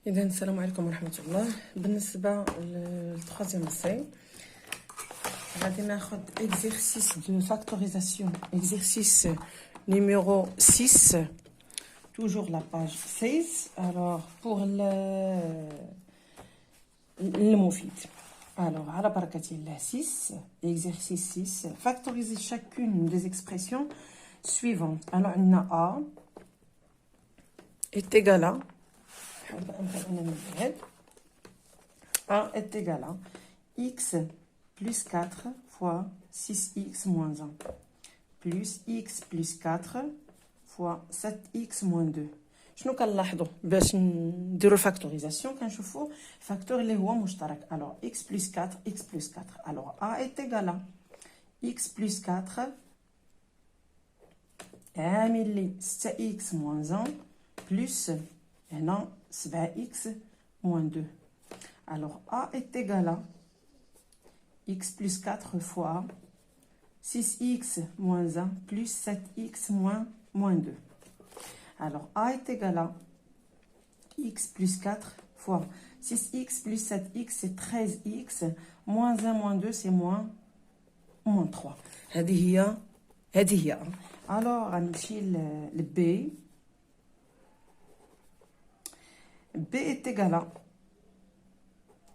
إذا السلام عليكم ورحمة الله. بالنسبة للتخوازيام سي غادي ناخد exercice de factorisation, exercice numéro 6, toujours la page 16. Alors pour le mofid, alors على بركة الله 6, exercice 6, factoriser chacune des expressions suivantes. Alors on a A est égal à A est égal à x plus 4 fois 6x moins 1 plus x plus 4 fois 7x moins 2. شنو كنلاحظوا باش نديروا الفاكتوريزاسيون؟ كنشوفوا فاكتور اللي هو مشترك. alors x plus 4 x plus 4. alors a est égal à x plus 4 عامل لي 6x moins 1 plus هنا 7x moins 2. alors a est égal à x plus 4 fois 6x moins 1 plus 7x moins 2. alors a est égal à x plus 4 fois 6x plus 7x, c'est 13x, moins 1 moins 2, c'est moins 3. هذه هي. alors غنمشي ل B. B est égal à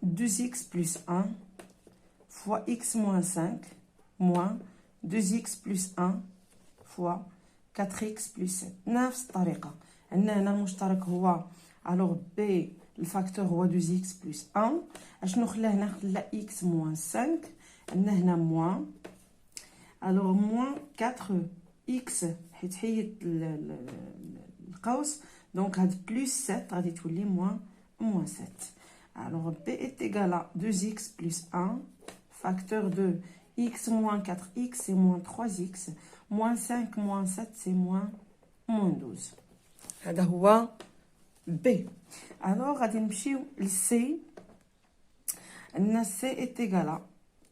2x plus 1 fois x moins 5 moins 2x plus 1 fois 4x plus 7. نفس الطريقة. عندنا هنا المشترك هو alors B الفاكتور هو 2x plus 1. اشنو خلاه هنا؟ خلاه x moins 5. عندنا هنا موان alors moins 4x حيت حيت القوس دونك هاد بلس 7 غادي تولي moins 7. alors B est égal à 2x plus 1 facteur de x moins 4x c'est moins 3x moins 5 moins 7 c'est moins 12. هذا هو B. alors غادي نمشيو ل C. عندنا C est égal à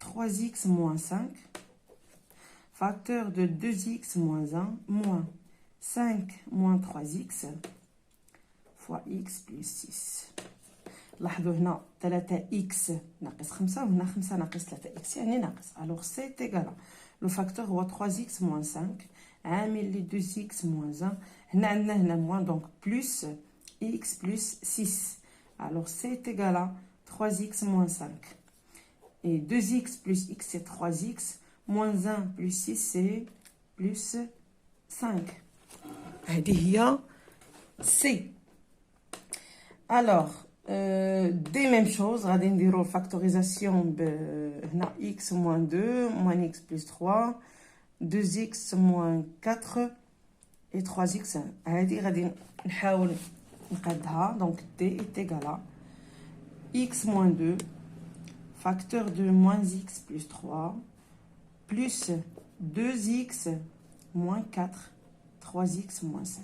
3x moins 5 facteur de 2x moins 1 moins 5 moins 3x fois x plus 6. لاحظوا هنا 3x ناقص 5 وهنا 5 ناقص 3x يعني ناقص. alors c est égal à le facteur هو 3x moins 5 عامل لي 2x moins 1. هنا عندنا هنا moins donc plus x plus 6. alors c est égal à 3x moins 5 et 2x plus x c'est 3x moins 1 plus 6 c'est plus 5. هذه هي C. alors des mêmes choses غادي نديرو factorisation هنا x moins 2 moins x plus 3 2x moins 4 et 3x. هذه غادي نحاول نقادها. donc D est égal à x moins 2 facteur de moins x plus 3 plus 2x moins 4 3x moins 7.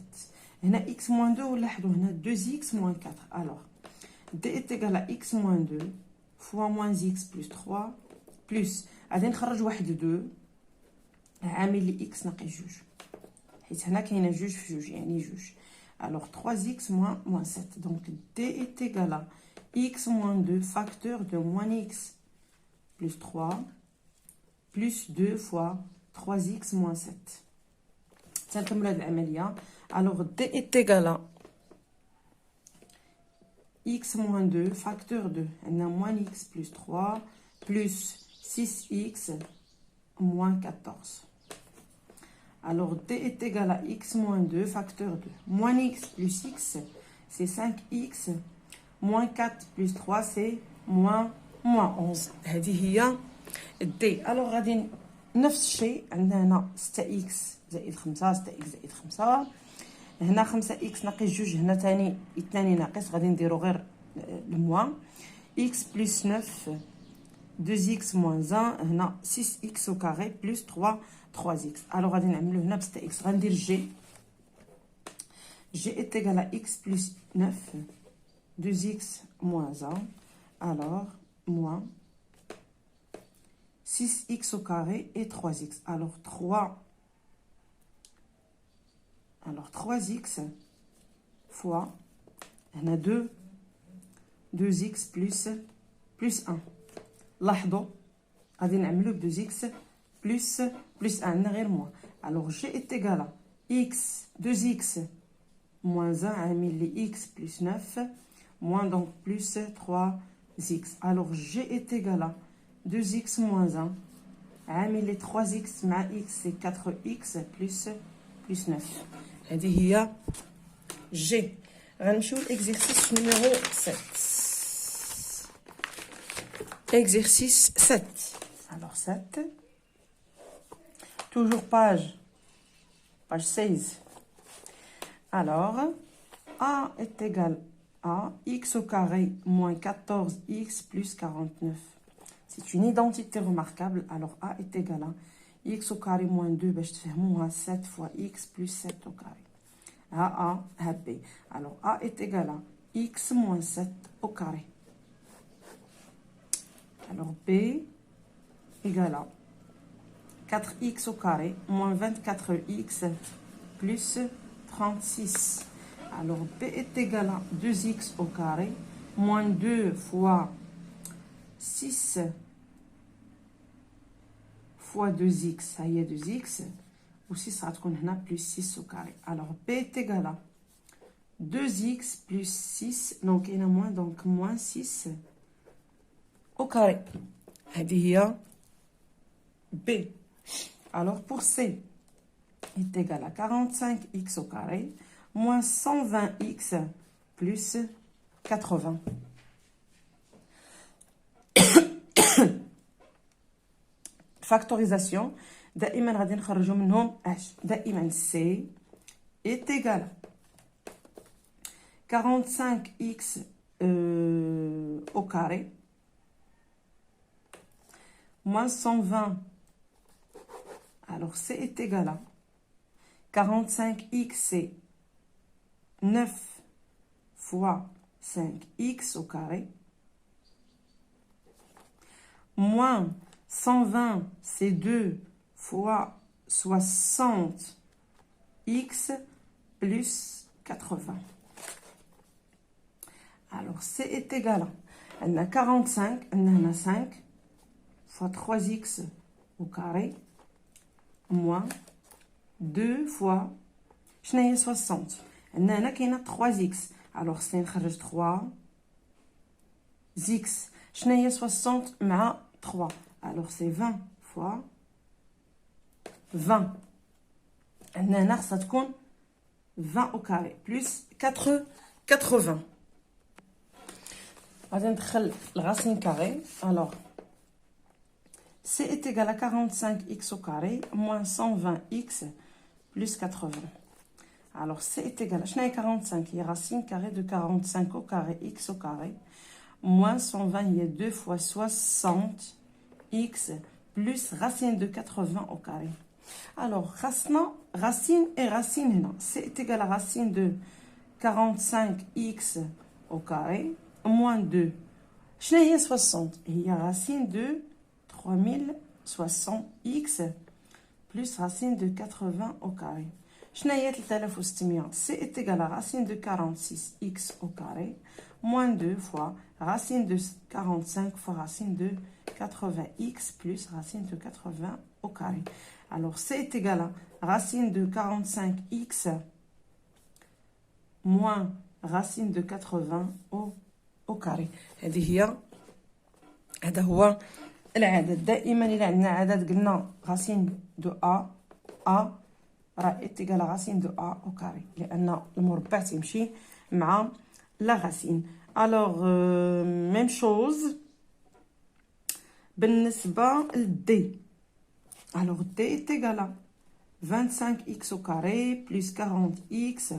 هنا x moins 2 ولاحظوا هنا 2x moins 4. alors D est égal à x moins 2 fois moins x plus 3 plus غادي نخرج واحد 2 عامل لي x ناقص 2 حيت هنا كاينه 2 في 2 يعني 2. alors 3x moins 7. donc D est égal à x moins 2 facteur de moins x plus 3 plus 2 fois 3x moins 7. تنكمل هاد العمليه. alors D est égal à x moins 2 facteur de عندنا moins x plus 3 plus 6x moins 14. alors D est égal à x moins 2 facteur de moins x plus x c'est 5x moins 4 plus 3 c'est moins 11. هذه هي D. alors غادي نفس الشيء. عندنا هنا 6x زائد 5 6x زائد 5 هنا 5x ناقص 2 هنا ثاني ناقص غادي نديرو غير الموان x plus 9 2x moins 1 هنا 6x au carré plus 3x. alors غادي نعملو هنا ب 6x. غندير g est égal à x plus 9 2x moins 1 alors moins 6x au carré et 3x. alors 3x fois, on a 2 2x plus 1. لاحظوا غادي نعملو ب 2x plus 1 غير moins. Alors g est égal à x 2x moins 1 عامل لي x plus 9 moins donc plus 3x. Alors g est égal à 2x moins 1 عامل لي 3x مع x c'est 4x plus 9. هذه هي g. غنمشيو l'exercice numéro 7. Exercice 7. Alors 7. Toujours page 16. Alors, a est égal à x au carré moins 14x plus 49. C'est une identité remarquable. Alors, a est égal à x au carré moins 2, ben, je te fais moins 7 fois x plus 7 au carré. A, B. Alors, a est égal à x moins 7 au carré. Alors, B égale à 4x au carré moins 24x plus 36. Alors, B est égal à 2x au carré moins 2 fois 6 fois 2x. Ça y est, 2x. Aussi, ça va être plus 6 au carré. Alors, B est égal à 2x plus 6. Donc, il y en a moins, donc moins 6 au carré. هذه B. Alors, pour C, est égal à 45x au carré moins 120x plus 80. Factorisation. دائما غادي نخرجوا منهم اش. دائما C est égal à 45x au carré moins 120. Alors, C est égal à 45x, c'est 9 fois 5x au carré. Moins 120, c'est 2 fois 60x plus 80. Alors, C est égal à, on a 45, on a 5 fois 3x au carré moins 2 fois 60. On a 3x. Alors, c'est 3x. 60 مع 3. Alors, c'est 20 fois 20. On a 20 au carré plus 80. On va ندخل le racine carrée. Alors, C est égal à 45x au carré moins 120x plus 80. Alors, C est égal à 45, il y a racine carrée de 45 au carré, x au carré, moins 120, il y a 2 fois 60x plus racine de 80 au carré. Alors, racine et racine, non. C est égal à racine de 45x au carré moins 2. Je n'ai 60, il y a racine de 3060x plus racine de 80 au carré. Je n'ai 3600. C est égal à racine de 46x au carré moins 2 fois racine de 45 fois racine de 80x plus racine de 80 au carré. Alors, C est égal à racine de 45x moins racine de 80 au carré. هذا هو العدد. دائما إلا عندنا عدد قلنا راسين دو راه إتيكال راسين دو أو كاري، لأن المربع تيمشي مع لا راسين. ألوغ ميم شوز بالنسبة لدي. ألوغ دي إتيكال 25x au carré plus 40x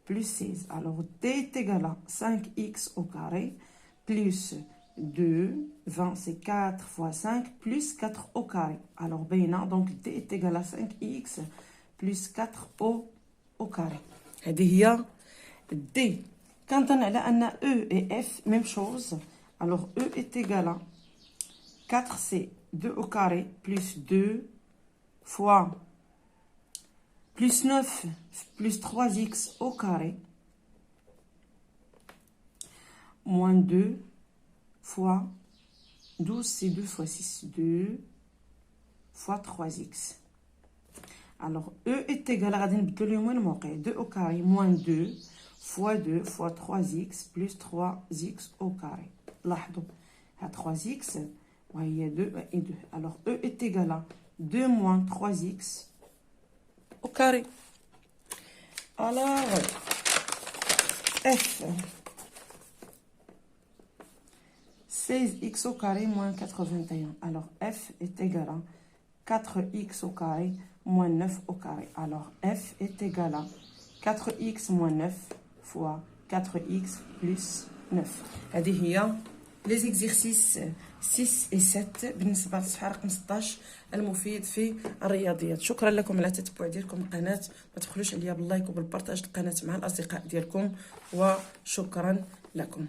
plus 16. Alors, D est égal à 5x au carré plus 2, 20 c'est 4 fois 5 plus 4 au carré. Alors, donc D est égal à 5x plus 4 au carré. هذه هي D. Quand on a là, on a E et F, même chose. Alors, E est égal à 4, c'est 2 au carré plus 2 fois plus 9 plus 3x au carré moins 2 fois 12, c'est 2 fois 6. 2 fois 3x. Alors, E est égal à 2 au carré moins 2 fois 2 fois 3x plus 3x au carré. لاحظوا, à 3x, il y a 2 et 2. Alors, E est égal à 2 moins 3x au carré. Alors, F, 16x au carré moins 81. Alors, F est égal à 4x au carré moins 9 au carré. Alors, F est égal à 4x moins 9 fois 4x plus 9. هذه هي les exercices 6 et 7 بالنسبة للصفحة رقم 16 المفيد في الرياضيات. شكرا لكم على التتبع ديالكم القناة. ما تبخلوش عليا باللايك وبالبارطاج القناة مع الأصدقاء ديالكم، وشكرا لكم.